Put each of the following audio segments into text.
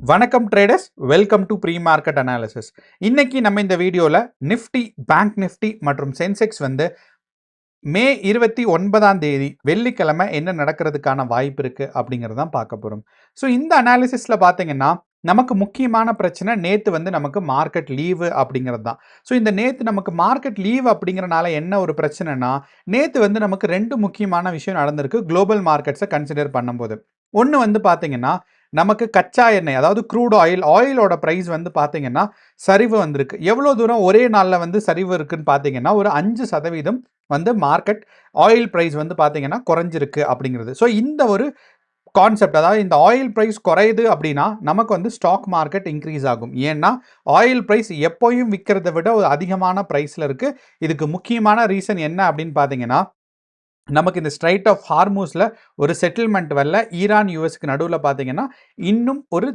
வணக்கம் traders, welcome to pre market analysis. இன்னைக்கு நம்ம இந்த வீடியோவில் நிஃப்டி, பேங்க் நிஃப்டி மற்றும் சென்செக்ஸ் மே 29ஆம் தேதி வெள்ளிக்கிழமை என்ன நடக்கிறதுக்கான வாய்ப்பு இருக்குது அப்படிங்கிறது தான் பார்க்க போகிறோம். ஸோ இந்த அனாலிசிஸில் பார்த்தீங்கன்னா நமக்கு முக்கியமான பிரச்சனை நேற்று நமக்கு மார்க்கெட் லீவு அப்படிங்கிறது தான். ஸோ இந்த நேற்று நமக்கு மார்க்கெட் லீவ் அப்படிங்கிறனால என்ன ஒரு பிரச்சனைனா, நேற்று நமக்கு ரெண்டு முக்கியமான விஷயம் நடந்திருக்கு குளோபல் மார்க்கெட்ஸை கன்சிடர் பண்ணும்போது. ஒன்று பார்த்தீங்கன்னா நமக்கு கச்சா எண்ணெய், அதாவது க்ரூட் ஆயிலோட ப்ரைஸ் பார்த்தீங்கன்னா சரிவு வந்திருக்கு. எவ்வளோ தூரம் ஒரே நாளில் சரிவு இருக்குன்னு பார்த்தீங்கன்னா ஒரு 5% மார்க்கெட் ஆயில் ப்ரைஸ் பார்த்தீங்கன்னா குறைஞ்சிருக்கு அப்படிங்கிறது. ஸோ இந்த ஒரு கான்செப்ட், அதாவது இந்த ஆயில் ப்ரைஸ் குறையுது அப்படின்னா நமக்கு ஸ்டாக் மார்க்கெட் இன்க்ரீஸ் ஆகும். ஏன்னா ஆயில் ப்ரைஸ் எப்போயும் விற்கிறத விட ஒரு அதிகமான ப்ரைஸில் இருக்குது. இதுக்கு முக்கியமான ரீசன் என்ன அப்படின்னு பார்த்தீங்கன்னா, நமக்கு இந்த ஸ்ட்ரைட் ஆஃப் ஹார்மூஸில் ஒரு செட்டில்மெண்ட் வரல. ஈரான் யூஎஸ்க்கு நடுவில் பார்த்தீங்கன்னா இன்னும் ஒரு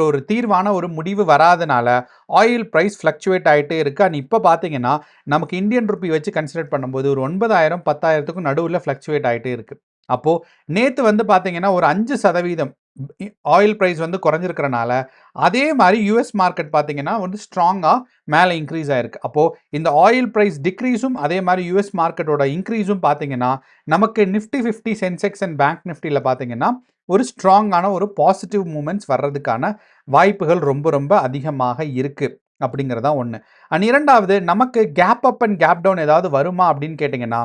ஒரு தீர்வான ஒரு முடிவு வராதனால ஆயில் ப்ரைஸ் ஃப்ளக்சுவேட் ஆகிட்டே இருக்குது. அண்ட் இப்போ பார்த்தீங்கன்னா நமக்கு இந்தியன் ருப்பி வச்சு கன்சிடர் பண்ணும்போது ஒரு 9,000 10,000க்கும் நடுவில் ஃப்ளக்சுவேட் ஆகிட்டே இருக்குது. அப்போது நேற்று பார்த்தீங்கன்னா ஒரு 5% ஆயில் ப்ரைஸ் குறைஞ்சிருக்கிறனால அதே மாதிரி யூஎஸ் மார்க்கெட் பார்த்தீங்கன்னா ஸ்ட்ராங்காக மேலே இன்க்ரீஸ் ஆயிருக்கு. அப்போது இந்த ஆயில் ப்ரைஸ் டிக்ரீஸும் அதே மாதிரி யூஎஸ் மார்க்கெட்டோட இன்க்ரீஸும் பார்த்தீங்கன்னா நமக்கு நிஃப்டி 50, சென்செக்ஸ் அண்ட் பேங்க் நிஃப்டியில் பார்த்தீங்கன்னா ஒரு ஸ்ட்ராங்கான ஒரு பாசிட்டிவ் மூமெண்ட்ஸ் வர்றதுக்கான வாய்ப்புகள் ரொம்ப ரொம்ப அதிகமாக இருக்குது அப்படிங்கிறதா ஒன்று. அண்ட் இரண்டாவது, நமக்கு gap up and gap down ஏதாவது வருமா அப்படின்னு கேட்டிங்கன்னா,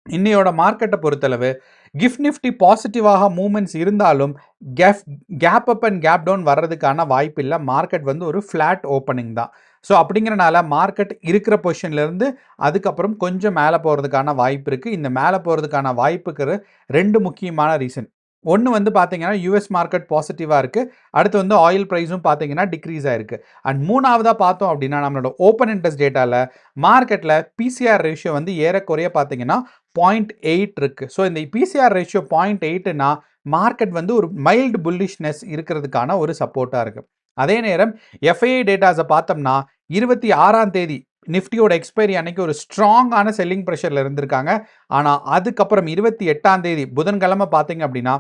இன்னையோட மார்க்கெட்டை பொறுத்தளவு கிஃப்ட் நிஃப்டி பாசிட்டிவாக மூமெண்ட்ஸ் இருந்தாலும் gap up and gap down வர்றதுக்கான வாய்ப்பு இல்லை. மார்க்கெட் ஒரு ஃப்ளாட் ஓப்பனிங் தான். ஸோ அப்படிங்கிறனால மார்க்கெட் இருக்கிற பொசிஷன்லேருந்து அதுக்கப்புறம் கொஞ்சம் மேலே போகிறதுக்கான வாய்ப்பு இருக்குது. இந்த மேலே போகிறதுக்கான வாய்ப்புக்கு ரெண்டு முக்கியமான ரீசன். ஒன்று பார்த்தீங்கன்னா யூஎஸ் மார்க்கெட் பாசிட்டிவாக இருக்குது. அடுத்து ஆயில் ப்ரைஸும் பார்த்தீங்கன்னா டிக்ரீஸ் ஆகிருக்கு. அண்ட் மூணாவதாக பார்த்தோம் அப்படின்னா நம்மளோட ஓப்பன் இன்ட்ரெஸ்ட் டேட்டாவில் மார்க்கெட்டில் பிசிஆர் ரேஷியோ ஏறக்குறைய பார்த்தீங்கன்னா 0.8 இருக்குது. ஸோ இந்த பிசிஆர் ரேஷியோ 0.8னா மார்க்கெட் ஒரு மைல்டு புல்லிஷ்னஸ் இருக்கிறதுக்கான ஒரு சப்போர்ட்டாக இருக்குது. அதே நேரம் எஃப்ஐஐ டேட்டாஸை பார்த்தோம்னா 26ஆம் தேதி நிஃப்டியோட எக்ஸ்பைரி அன்னைக்கு ஒரு ஸ்ட்ராங்கான செல்லிங் ப்ரெஷரில் இருந்திருக்காங்க. ஆனால் அதுக்கப்புறம் 28ஆம் தேதி புதன்கிழமை பார்த்தீங்க அப்படின்னா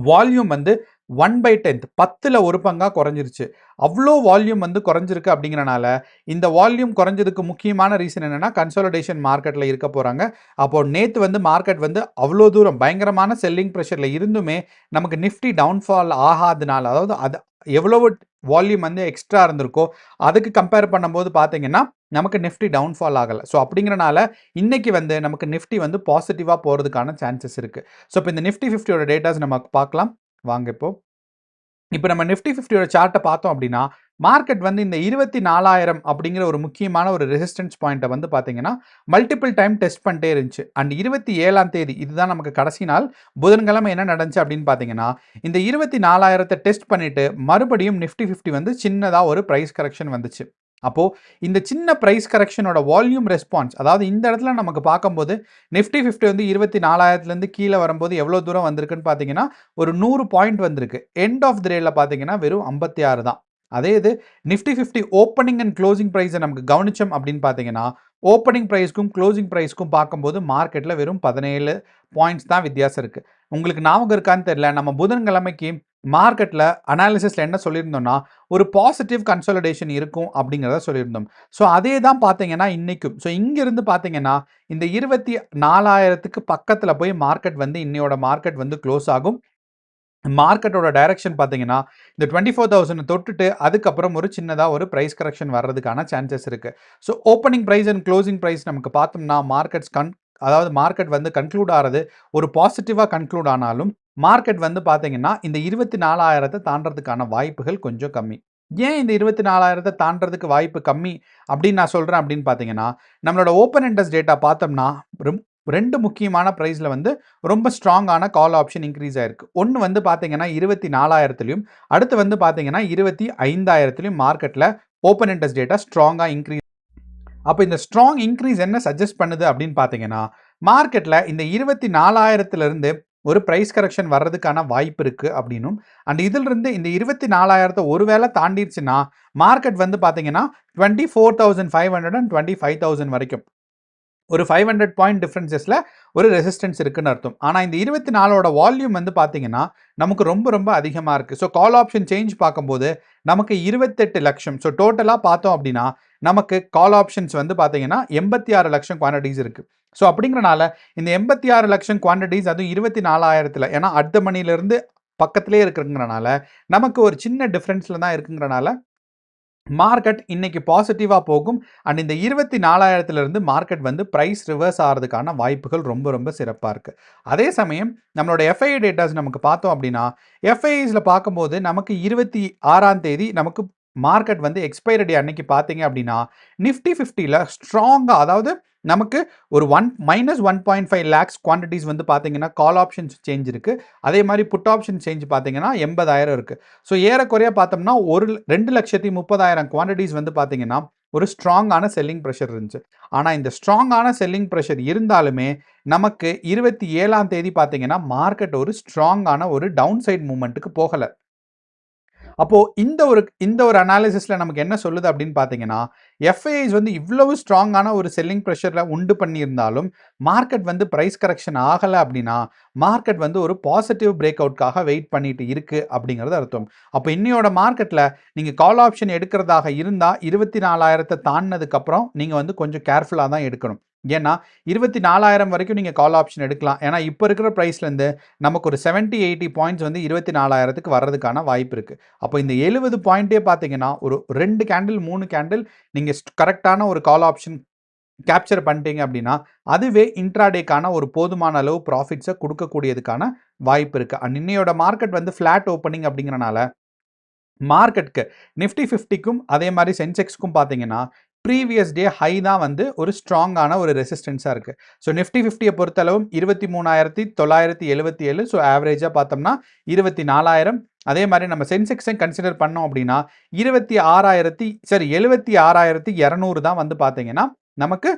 வால்யூம் 1/10 10ல் ஒரு பங்காக குறைஞ்சிருச்சு. அவ்வளோ வால்யூம் குறைஞ்சிருக்கு. அப்படிங்கிறனால இந்த வால்யூம் குறைஞ்சதுக்கு முக்கியமான ரீசன் என்னென்னா கன்சாலிடேஷன் மார்க்கெட்டில் இருக்க போகிறாங்க. அப்போது நேற்று மார்க்கெட் அவ்வளோ தூரம் பயங்கரமான செல்லிங் ப்ரெஷரில் இருந்துமே நமக்கு நிஃப்டி டவுன்ஃபால் ஆகாதனால, அதாவது அது எவ்வளவு வால்யூம் எக்ஸ்ட்ரா இருந்திருக்கோ அதுக்கு கம்பேர் பண்ணும்போது பார்த்தீங்கன்னா நமக்கு நிஃப்டி டவுன்ஃபால் ஆகலை. ஸோ அப்படிங்கிறனால இன்னைக்கு நமக்கு நிஃப்டி பாசிட்டிவாக போகிறதுக்கான சான்சஸ் இருக்குது. ஸோ இப்போ இந்த நிஃப்டி 50யோட டேட்டாஸ் நமக்கு பார்க்கலாம் வாங்க. இப்போ நம்ம நிஃப்டி 50யோட சார்ட்டை பார்த்தோம் அப்படின்னா மார்க்கெட் இந்த 24,000 அப்படிங்கிற ஒரு முக்கியமான ஒரு ரெசிஸ்டன்ஸ் பாயிண்ட்டை பார்த்தீங்கன்னா மல்டிபிள் டைம் டெஸ்ட் பண்ணிட்டே இருந்துச்சு. அண்ட் 27ஆம் தேதி இதுதான் நமக்கு கடைசி நாள். புதன்கிழமை என்ன நடந்துச்சு அப்படின்னு பார்த்தீங்கன்னா இந்த 24,000 டெஸ்ட் பண்ணிட்டு மறுபடியும் நிஃப்டி 50 சின்னதாக ஒரு ப்ரைஸ் கரெக்ஷன் வந்துச்சு. அப்போது இந்த சின்ன ப்ரைஸ் கரெக்ஷனோட வால்யூம் ரெஸ்பான்ஸ், அதாவது இந்த இடத்துல நமக்கு பார்க்கும்போது நிஃப்டி 50 24,000லேருந்து கீழே வரும்போது எவ்வளோ தூரம் வந்திருக்குன்னு பார்த்தீங்கன்னா ஒரு 100 பாயிண்ட் வந்திருக்கு. எண்ட் ஆஃப் தி டேயில் பார்த்தீங்கன்னா வெறும் 56 தான். அதே இது நிஃப்டி 50 ஓப்பனிங் அண்ட் க்ளோசிங் ப்ரைஸை நமக்கு கவனிச்சோம் அப்படின்னு பார்த்தீங்கன்னா ஓப்பனிங் ப்ரைஸ்க்கும் க்ளோசிங் ப்ரைஸ்க்கும் பார்க்கும்போது மார்க்கெட்டில் வெறும் 17 பாயிண்ட்ஸ் தான் வித்தியாசம் இருக்குது. உங்களுக்கு ஞாபகம் இருக்கான்னு தெரியல, நம்ம புதன்கிழமைக்கு மார்க்கெட்டில் அனாலிசிஸில் என்ன சொல்லியிருந்தோம்னா ஒரு பாசிட்டிவ் கன்சாலிடேஷன் இருக்கும் அப்படிங்கிறத சொல்லியிருந்தோம். ஸோ அதே தான் பார்த்தீங்கன்னா இன்றைக்கும். ஸோ இங்கேருந்து பார்த்தீங்கன்னா இந்த 24,000க்கு பக்கத்தில் போய் மார்க்கெட் இன்னையோட மார்க்கெட் க்ளோஸ் ஆகும். மார்க்கெட்டோட டைரக்ஷன் பார்த்தீங்கன்னா இந்த 24,000 தொட்டுட்டு அதுக்கப்புறம் ஒரு சின்னதாக ஒரு ப்ரைஸ் கரெக்ஷன் வர்றதுக்கான சான்சஸ் இருக்குது. So opening price and closing price நமக்கு பார்த்தோம்னா அதாவது மார்க்கெட் கன்க்ளூட் ஆகிறது ஒரு பாசிட்டிவாக கன்க்ளூட் ஆனாலும் மார்க்கெட் பார்த்தீங்கன்னா இந்த 24,000 தாண்டறதுக்கான வாய்ப்புகள் கொஞ்சம் கம்மி. ஏன் இந்த 24,000 தாண்டறதுக்கு வாய்ப்பு கம்மி அப்படின்னு நான் சொல்கிறேன் அப்படின்னு பார்த்தீங்கன்னா நம்மளோட ஓப்பன் இன்ட்ரெஸ்ட் டேட்டா பார்த்தோம்னா ரெண்டு முக்கியமான ப்ரைஸில் ரொம்ப ஸ்ட்ராங்கான கால் ஆப்ஷன் இன்க்ரீஸ் ஆயிருக்கு. ஒன்று பார்த்தீங்கன்னா 24,000லையும் அடுத்து பார்த்தீங்கன்னா 25,000லையும் மார்க்கெட்டில் ஓப்பன் இன்ட்ரெஸ்ட் டேட்டா ஸ்ட்ராங்காக இன்க்ரீஸ். அப்போ இந்த ஸ்ட்ராங் இன்க்ரீஸ் என்ன சஜஸ்ட் பண்ணுது அப்படின்னு பார்த்தீங்கன்னா மார்க்கெட்டில் இந்த 24,000லேருந்து ஒரு ப்ரைஸ் கரெக்ஷன் வர்றதுக்கான வாய்ப்பு இருக்குது அப்படின்னும், அண்ட் இதிலிருந்து இந்த 24,000 ஒருவேளை தாண்டிடுச்சுன்னா மார்க்கெட் பார்த்தீங்கன்னா 24,500 and 25,000 வரைக்கும் ஒரு 500 பாயிண்ட் டிஃபரன்சஸில் ஒரு ரெசிஸ்டன்ஸ் இருக்குன்னு அர்த்தம். ஆனால் இந்த 24ஓட வால்யூம் வந்து பார்த்தீங்கன்னா நமக்கு ரொம்ப ரொம்ப அதிகமாக இருக்குது. ஸோ கால் ஆப்ஷன் சேஞ்ச் பார்க்கும்போது நமக்கு 28 லட்சம். ஸோ டோட்டலாக பார்த்தோம் அப்படின்னா நமக்கு கால் ஆப்ஷன்ஸ் வந்து பார்த்தீங்கன்னா 86 லட்சம் குவான்டிட்டிஸ் இருக்குது. ஸோ அப்படிங்கிறனால இந்த 86 லட்சம் குவான்டிட்டிஸ் அதுவும் 24,000, ஏன்னா அடுத்த மணிலேருந்து பக்கத்திலே இருக்குங்கிறனால நமக்கு ஒரு சின்ன டிஃப்ரென்ஸில் தான் இருக்குங்கிறனால மார்க்கெட் இன்னைக்கு பாசிட்டிவாக போகும். அண்ட் இந்த 24,000 மார்க்கெட் வந்து ப்ரைஸ் ரிவர்ஸ் ஆகிறதுக்கான வாய்ப்புகள் ரொம்ப ரொம்ப சிறப்பாக இருக்குது. அதே சமயம் நம்மளோட எஃப்ஐஐ டேட்டாஸ் நமக்கு பார்த்தோம் அப்படின்னா எஃப்ஐஐஸில் பார்க்கும்போது நமக்கு 26 நமக்கு மார்க்கெட் வந்து எக்ஸ்பைரி டே அன்னைக்கு பார்த்தீங்க அப்படின்னா நிஃப்டி 50ல் ஸ்ட்ராங்காக, அதாவது நமக்கு ஒரு -1.5 lakhs குவான்டிட்டிஸ் வந்து பார்த்தீங்கன்னா கால் ஆப்ஷன்ஸ் சேஞ்ச் இருக்குது. அதே மாதிரி புட் ஆப்ஷன் சேஞ்ச் பார்த்தீங்கன்னா 80,000 இருக்குது. ஸோ ஏறக்குறைய பார்த்தோம்னா 2,30,000 குவான்டிட்டிஸ் வந்து பார்த்தீங்கன்னா ஒரு ஸ்ட்ராங்கான செல்லிங் ப்ரெஷர் இருந்துச்சு. ஆனால் இந்த ஸ்ட்ராங்கான செல்லிங் ப்ரெஷர் இருந்தாலுமே நமக்கு 27ஆம் தேதி பார்த்தீங்கன்னா மார்க்கெட் ஒரு ஸ்ட்ராங்கான ஒரு டவுன் சைட் மூவ்மெண்ட்டுக்கு போகலை. அப்போது இந்த ஒரு அனாலிசிஸில் நமக்கு என்ன சொல்லுது அப்படின்னு பார்த்தீங்கன்னா எஃப்ஐஐஸ் வந்து இவ்வளவு ஸ்ட்ராங்கான ஒரு செல்லிங் ப்ரெஷரில் உண்டு பண்ணியிருந்தாலும் மார்க்கெட் வந்து ப்ரைஸ் கரெக்ஷன் ஆகலை அப்படின்னா மார்க்கெட் வந்து ஒரு பாசிட்டிவ் பிரேக் அவுட்காக வெயிட் பண்ணிட்டு இருக்கு அப்படிங்கிறது அர்த்தம். அப்போ இன்னையோட மார்க்கெட்டில் நீங்கள் கால் ஆப்ஷன் எடுக்கிறதாக இருந்தால் 24,000 தாண்டினதுக்கப்புறம் நீங்கள் வந்து கொஞ்சம் கேர்ஃபுல்லாக தான் எடுக்கணும். ஏன்னா 24,000 வரைக்கும் நீங்கள் கால் ஆப்ஷன் எடுக்கலாம். ஏன்னா இப்போ இருக்கிற ப்ரைஸ்லேருந்து நமக்கு ஒரு 70-80 பாயிண்ட்ஸ் வந்து 24,000க்கு வர்றதுக்கான வாய்ப்பு இருக்குது. அப்போ இந்த 70 பாயிண்ட்டே பார்த்தீங்கன்னா ஒரு 2 கேண்டில் 3 கேண்டில் நீங்கள் கரெக்டான ஒரு கால் ஆப்ஷன் கேப்சர் பண்ணிட்டீங்க அப்படின்னா அதுவே இன்ட்ராடேக்கான ஒரு போதுமான அளவு ப்ராஃபிட்ஸை கொடுக்கக்கூடியதுக்கான வாய்ப்பு இருக்குது. அண்ட் இன்னையோட மார்க்கெட் வந்து ஃப்ளாட் ஓப்பனிங் அப்படிங்கிறனால மார்க்கெட்டுக்கு நிஃப்டி 50க்கும் அதே மாதிரி சென்செக்ஸ்க்கும் பார்த்தீங்கன்னா ப்ரீவியஸ் டே ஹை தான் வந்து ஒரு ஸ்ட்ராங்கான ஒரு ரெசிஸ்டன்ஸாக இருக்குது. ஸோ நிஃப்டி 50யை பொறுத்தளவும் 23,977. ஸோ ஆவரேஜாக பார்த்தோம்னா 24,000. அதே மாதிரி நம்ம சென்செக்ஸை கன்சிடர் பண்ணோம் அப்படின்னா 76,200 தான் வந்து பார்த்தீங்கன்னா நமக்கு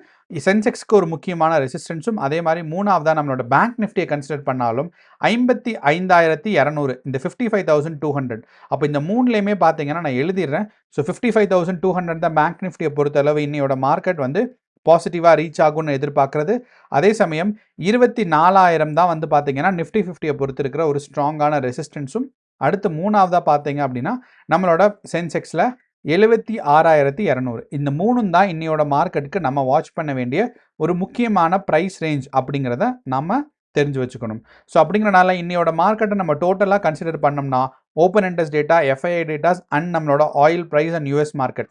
சென்செக்ஸ்க்கு ஒரு முக்கியமான ரெசிஸ்டன்ஸும். அதே மாதிரி மூணாவதாக நம்மளோட பேங்க் நிஃப்டியை கன்சிடர் பண்ணாலும் 55,200, இந்த 55,200. அப்போ இந்த மூணுலேயுமே பார்த்தீங்கன்னா நான் எழுதிடுறேன். ஸோ 55,200 தான் பேங்க் நிஃப்டியை பொறுத்தளவு இன்னையோட மார்க்கெட் வந்து பாசிட்டிவாக ரீச் ஆகும்னு எதிர்பார்க்குறது. அதே சமயம் 24,000 தான் வந்து பார்த்தீங்கன்னா நிஃப்டி 50யை பொறுத்து இருக்கிற ஒரு ஸ்ட்ராங்கான ரெசிஸ்டன்ஸும். அடுத்து மூணாவதாக பார்த்தீங்க அப்படின்னா நம்மளோட சென்செக்ஸில் 76,200. இந்த மூணும் தான் இன்னையோட மார்க்கெட்டுக்கு நம்ம வாட்ச் பண்ண வேண்டிய ஒரு முக்கியமான ப்ரைஸ் ரேஞ்ச் அப்படிங்கிறத நம்ம தெரிஞ்சு வச்சுக்கணும். ஸோ அப்படிங்கிறனால இன்னையோட மார்க்கெட்டை நம்ம டோட்டலாக கன்சிடர் பண்ணோம்னா open interest data, FII datas and நம்மளோட oil price and US market,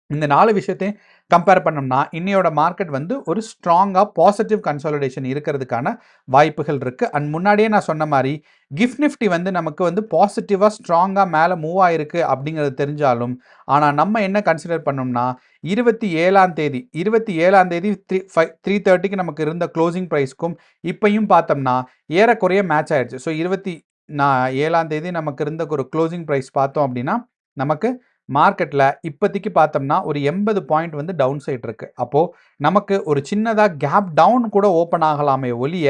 இந்த 4 விஷயத்தையும் கம்பேர் பண்ணோம்னா இன்னையோட மார்க்கெட் வந்து ஒரு ஸ்ட்ராங்காக பாசிட்டிவ் கன்சாலிடேஷன் இருக்கிறதுக்கான வாய்ப்புகள் இருக்குது. அண்ட் முன்னாடியே நான் சொன்ன மாதிரி கிஃப்ட் நிஃப்டி வந்து நமக்கு வந்து பாசிட்டிவாக ஸ்ட்ராங்காக மேலே மூவ் ஆகிருக்கு அப்படிங்கிறது தெரிஞ்சாலும், ஆனால் நம்ம என்ன கன்சிடர் பண்ணோம்னா 27ஆம் தேதி 3:30க்கு நமக்கு இருந்த க்ளோசிங் ப்ரைஸ்க்கும் இப்பையும் பார்த்தோம்னா ஏறக்குறைய மேட்ச் ஆயிடுச்சு. ஸோ 27ஆம் தேதி நமக்கு இருந்த ஒரு க்ளோசிங் ப்ரைஸ் பார்த்தோம் அப்படின்னா நமக்கு மார்க்கெட்டில் இப்போதைக்கு பார்த்தோம்னா ஒரு 80 பாயிண்ட் வந்து டவுன் சைட் இருக்குது. அப்போது நமக்கு ஒரு சின்னதாக கேப் டவுன் கூட ஓப்பன் ஆகலாமே ஒழிய,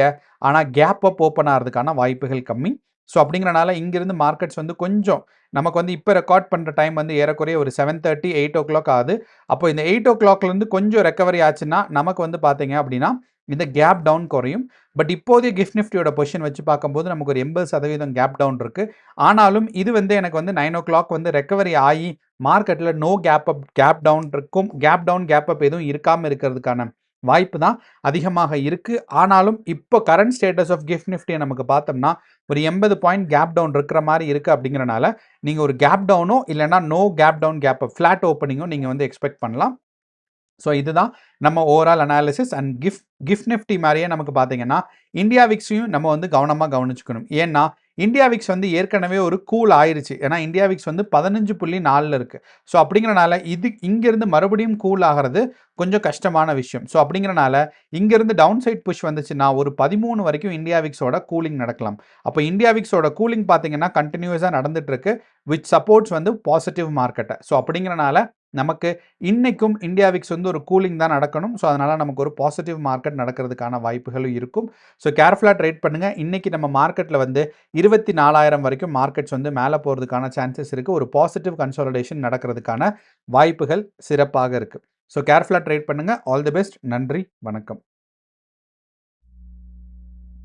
ஆனால் கேப் அப் ஓப்பன் ஆகிறதுக்கான வாய்ப்புகள் கம்மி. ஸோ அப்படிங்கிறனால இங்கிருந்து மார்க்கெட்ஸ் வந்து கொஞ்சம் நமக்கு வந்து இப்போ ரெக்கார்ட் பண்ணுற டைம் வந்து ஏறக்குறைய ஒரு 7:30, 8 o'clock ஆகுது. அப்போ இந்த 8 o'clockலேருந்து கொஞ்சம் ரெக்கவரி ஆச்சுன்னா நமக்கு வந்து பார்த்தீங்க அப்படின்னா இந்த கேப் டவுன் குறையும். பட் இப்போதைய கிஃப்ட் நிஃப்டியோட பொசிஷன் வச்சு பார்க்கும்போது நமக்கு ஒரு 80% கேப் டவுன் இருக்குது. ஆனாலும் இது வந்து எனக்கு வந்து 9 o'clock வந்து ரெக்கவரி ஆகி மார்க்கெட்டில் no gap up gap down இருக்கும். கேப் டவுன் கேப் அப் எதுவும் இருக்காமல் இருக்கிறதுக்கான வாய்ப்பு தான் அதிகமாக இருக்குது. ஆனாலும் இப்போ கரண்ட் ஸ்டேட்டஸ் ஆஃப் கிஃப்ட் நிஃப்டியை நமக்கு பார்த்தோம்னா ஒரு 80 பாயிண்ட் கேப் டவுன் இருக்கிற மாதிரி இருக்குது. அப்படிங்கிறனால நீங்கள் ஒரு கேப் டவுனோ இல்லைனா no gap down gap up flat ஓப்பனிங்கோ நீங்கள் வந்து எக்ஸ்பெக்ட் பண்ணலாம். ஸோ இதுதான் நம்ம overall analysis. And GIFT Nifty மாதிரியே நமக்கு பார்த்தீங்கன்னா இந்தியா விக்ஸையும் நம்ம வந்து கவனமாக கவனிச்சுக்கணும். ஏன்னா இந்தியா விக்ஸ் வந்து ஏற்கனவே ஒரு கூல் ஆயிடுச்சு. ஏன்னா இந்தியா விக்ஸ் வந்து 15.4 இருக்குது. ஸோ அப்படிங்கிறனால இங்கேருந்து மறுபடியும் கூல் ஆகிறது கொஞ்சம் கஷ்டமான விஷயம். ஸோ அப்படிங்கிறனால இங்கேருந்து டவுன் சைட் புஷ் வந்துச்சுன்னா ஒரு 13 வரைக்கும் இந்தியா விக்ஸோட கூலிங் நடக்கலாம். அப்போ இந்தியா விக்ஸோட கூலிங் பார்த்தீங்கன்னா கண்டினியூஸாக நடந்துட்டு இருக்கு, விச் சப்போர்ட்ஸ் வந்து பாசிட்டிவ் மார்க்கெட்டை. ஸோ அப்படிங்கிறனால நமக்கு இன்னைக்கும் இந்தியா விக்ஸ் வந்து ஒரு கூலிங் தான் நடக்கணும். ஸோ அதனால் நமக்கு ஒரு பாசிட்டிவ் மார்க்கெட் நடக்கிறதுக்கான வாய்ப்புகளும் இருக்கும். ஸோ கேர்ஃபுல்லாக ட்ரேட் பண்ணுங்கள். இன்றைக்கி நம்ம மார்க்கெட்டில் வந்து 24,000 வரைக்கும் மார்க்கெட்ஸ் வந்து மேலே போகிறதுக்கான சான்சஸ் இருக்குது. ஒரு பாசிட்டிவ் கன்சாலிடேஷன் நடக்கிறதுக்கான வாய்ப்புகள் சிறப்பாக இருக்குது. ஸோ கேர்ஃபுல்லாக ட்ரேட் பண்ணுங்கள். All the best. நன்றி, வணக்கம்.